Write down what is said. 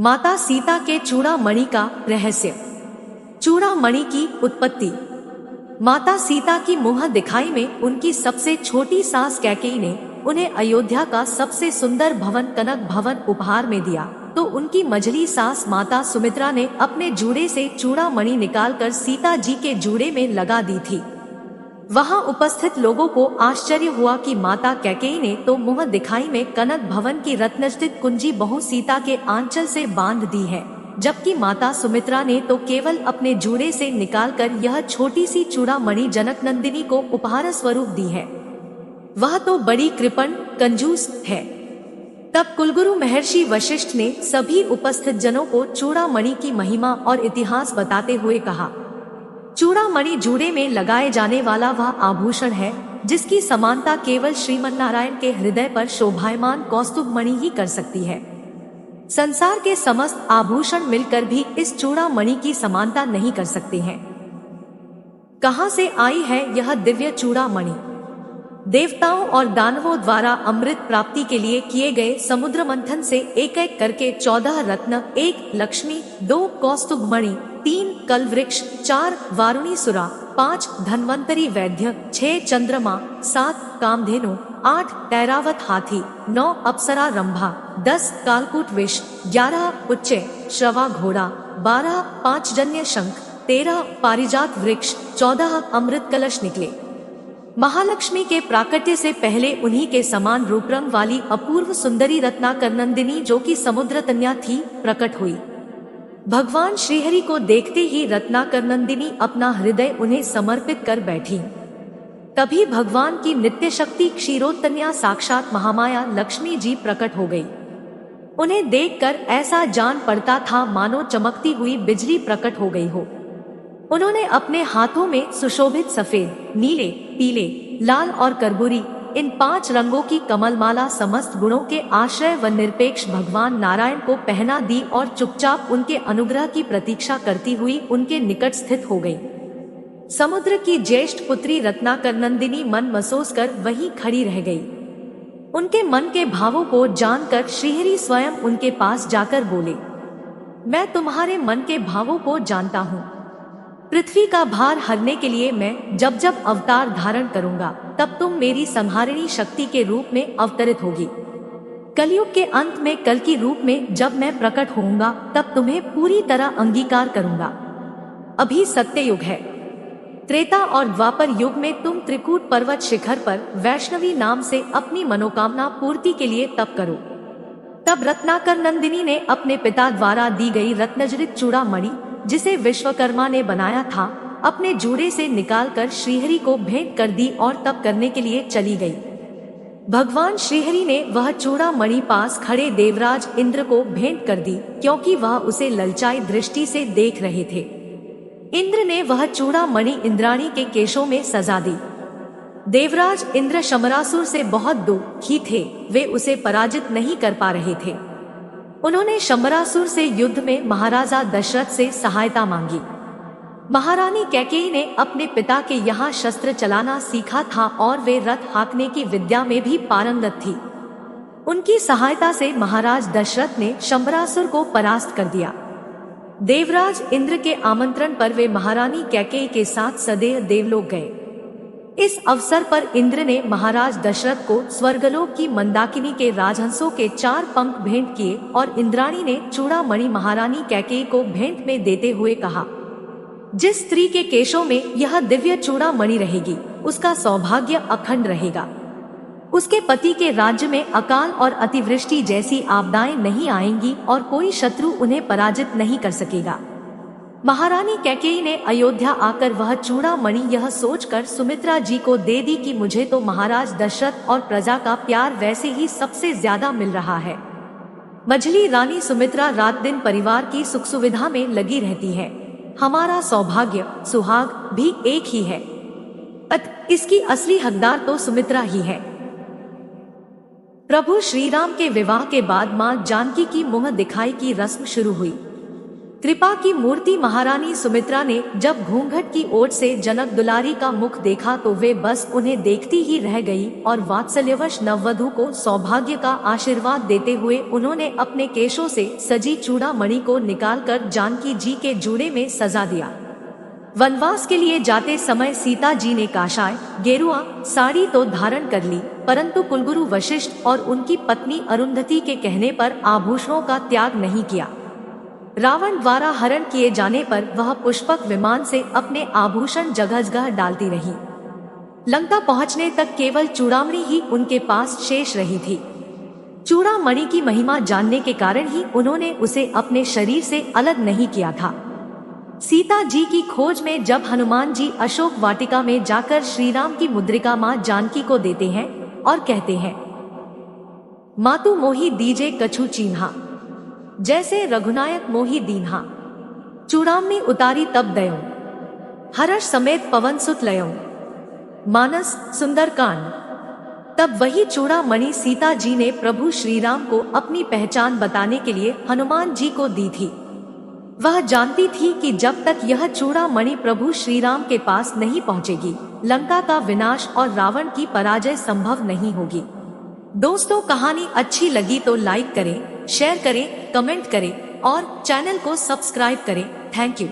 माता सीता के चूड़ामणि का रहस्य। चूड़ामणि की उत्पत्ति। माता सीता की मुँह दिखाई में उनकी सबसे छोटी सास कैकेयी ने उन्हें अयोध्या का सबसे सुंदर भवन कनक भवन उपहार में दिया, तो उनकी मझली सास माता सुमित्रा ने अपने जूड़े से चूड़ामणि निकालकर सीता जी के जूड़े में लगा दी थी। वहां उपस्थित लोगों को आश्चर्य हुआ कि माता कैकेयी ने तो मुँह दिखाई में कनक भवन की रत्नजटित कुंजी बहू सीता के आंचल से बांध दी है, जबकि माता सुमित्रा ने तो केवल अपने जूड़े से निकालकर यह छोटी सी चूड़ामणि जनक नंदिनी को उपहार स्वरूप दी है। वह तो बड़ी कृपण कंजूस है। तब कुलगुरु महर्षि वशिष्ठ ने सभी उपस्थित जनों को चूड़ामणि की महिमा और इतिहास बताते हुए कहा, चूड़ामणि जूड़े में लगाए जाने वाला वह आभूषण है जिसकी समानता केवल श्रीमन्नारायण के हृदय पर शोभायमान कौस्तुभमणि ही कर सकती है। संसार के समस्त आभूषण मिलकर भी इस चूड़ामणि की समानता नहीं कर सकते हैं। कहां से आई है यह दिव्य चूड़ामणि? देवताओं और दानवों द्वारा अमृत प्राप्ति के लिए किए गए समुद्र मंथन से एक एक करके 14 रत्न, 1 लक्ष्मी, 2 कौस्तुभमणि, 3 कलवृक्ष, 4 वारुणी सुरा, 5 धन्वंतरी वैद्य, 6 चंद्रमा, 7 कामधेनु, 8 ऐरावत हाथी, 9 अप्सरा रंभा, 10 कालकूट विष, 11 उच्चे श्रवा घोड़ा, 12 पांचजन्य शंख, 13 पारिजात वृक्ष, 14 अमृत कलश निकले। महालक्ष्मी के प्राकट्य से पहले उन्हीं के समान रूपरंग वाली अपूर्व सुंदरी रत्नाकर नंदिनी, जो कि समुद्र कन्या थी, प्रकट हुई। भगवान श्रीहरि को देखते ही रत्नाकर नंदिनी अपना हृदय उन्हें समर्पित कर बैठी। तभी भगवान की नित्य शक्ति क्षीरोत्तन्या साक्षात महामाया लक्ष्मी जी प्रकट हो गई। उन्हें देखकर ऐसा जान पड़ता था मानो चमकती हुई बिजली प्रकट हो गई हो। उन्होंने अपने हाथों में सुशोभित सफेद, नीले, पीले, लाल और करबूरी इन 5 रंगों की कमलमाला समस्त गुणों के आश्रय व निरपेक्ष भगवान नारायण को पहना दी और चुपचाप उनके अनुग्रह की प्रतीक्षा करती हुई उनके निकट स्थित हो गई। समुद्र की ज्येष्ठ पुत्री रत्नाकर नंदिनी मन मसोस कर वहीं खड़ी रह गई। उनके मन के भावों को जानकर श्रीहरि स्वयं उनके पास जाकर बोले, मैं तुम्हारे मन के भावों को जानता हूँ। पृथ्वी का भार हरने के लिए मैं जब जब अवतार धारण करूंगा तब तुम मेरी संहारिणी शक्ति के रूप में अवतरित होगी। कलयुग के अंत में कल की रूप में जब मैं प्रकट होऊंगा तब तुम्हें पूरी तरह अंगीकार करूंगा। अभी सत्य युग है। त्रेता और द्वापर युग में तुम त्रिकूट पर्वत शिखर पर वैष्णवी नाम से अपनी मनोकामना पूर्ति के लिए तप करो। तब रत्नाकर नंदिनी ने अपने पिता द्वारा दी गई रत्नजड़ित चूड़ामणि, जिसे विश्वकर्मा ने बनाया था, अपने जूड़े से निकालकर श्रीहरि को भेंट कर दी और तप करने के लिए चली गई। भगवान श्रीहरि ने वह चूड़ामणि पास खड़े देवराज इंद्र को भेंट कर दी, क्योंकि वह उसे ललचाई दृष्टि से देख रहे थे। इंद्र ने वह चूड़ामणि इंद्राणी के केशों में सजा दी। देवराज इंद्र शमरासुर से बहुत दुखी थे, वे उसे पराजित नहीं कर पा रहे थे। उन्होंने शंबरासुर से युद्ध में महाराजा दशरथ से सहायता मांगी। महारानी कैकेयी ने अपने पिता के यहाँ शस्त्र चलाना सीखा था और वे रथ हाँकने की विद्या में भी पारंगत थी। उनकी सहायता से महाराज दशरथ ने शंबरासुर को परास्त कर दिया। देवराज इंद्र के आमंत्रण पर वे महारानी कैकेयी के साथ सदैव देवलोक गए। इस अवसर पर इंद्र ने महाराज दशरथ को स्वर्गलोक की मंदाकिनी के राजहंसों के 4 पंख भेंट किए और इंद्राणी ने चूड़ामणि महारानी कैकेयी को भेंट में देते हुए कहा, जिस स्त्री के केशों में यह दिव्य चूड़ामणि रहेगी उसका सौभाग्य अखंड रहेगा। उसके पति के राज्य में अकाल और अतिवृष्टि जैसी आपदाएं नहीं आएंगी और कोई शत्रु उन्हें पराजित नहीं कर सकेगा। महारानी कैकेयी ने अयोध्या आकर वह चूड़ामणि यह सोचकर सुमित्रा जी को दे दी कि मुझे तो महाराज दशरथ और प्रजा का प्यार वैसे ही सबसे ज्यादा मिल रहा है। मझली रानी सुमित्रा रात दिन परिवार की सुख सुविधा में लगी रहती है। हमारा सौभाग्य सुहाग भी एक ही है, अतः इसकी असली हकदार तो सुमित्रा ही है। प्रभु श्री राम के विवाह के बाद मां जानकी की मुँह दिखाई की रस्म शुरू हुई। कृपा की मूर्ति महारानी सुमित्रा ने जब घूंघट की ओट से जनक दुलारी का मुख देखा तो वे बस उन्हें देखती ही रह गई और वात्सल्यवश नववधू को सौभाग्य का आशीर्वाद देते हुए उन्होंने अपने केशों से सजी चूड़ामणि को निकालकर जानकी जी के जूड़े में सजा दिया। वनवास के लिए जाते समय सीता जी ने काशाय गेरुआ साड़ी तो धारण कर ली, परंतु कुलगुरु वशिष्ठ और उनकी पत्नी अरुंधति के कहने पर आभूषणों का त्याग नहीं किया। रावण द्वारा हरण किए जाने पर वह पुष्पक विमान से अपने आभूषण जगह जगह डालती रही। लंका पहुंचने तक केवल चूड़ामणि ही उनके पास शेष रही थी। चूड़ामणि की महिमा जानने के कारण ही उन्होंने उसे अपने शरीर से अलग नहीं किया था। सीता जी की खोज में जब हनुमान जी अशोक वाटिका में जाकर श्रीराम की मुद्रिका मां जानकी को देते हैं और कहते हैं, मातु मोहि दीजे कछु चिन्हा, जैसे रघुनायक मोहि दीन्हा। चूड़ामणि उतारी तब दयो, हर्ष समेत पवन सुत लयो। मानस सुंदरकांड। तब वही चूड़ामणि सीता जी ने प्रभु श्रीराम को अपनी पहचान बताने के लिए हनुमान जी को दी थी। वह जानती थी कि जब तक यह चूड़ामणि प्रभु श्रीराम के पास नहीं पहुंचेगी, लंका का विनाश और रावण की पराजय संभव नहीं होगी। दोस्तों, कहानी अच्छी लगी तो लाइक करें, शेयर करें, कमेंट करें और चैनल को सब्सक्राइब करें। Thank you.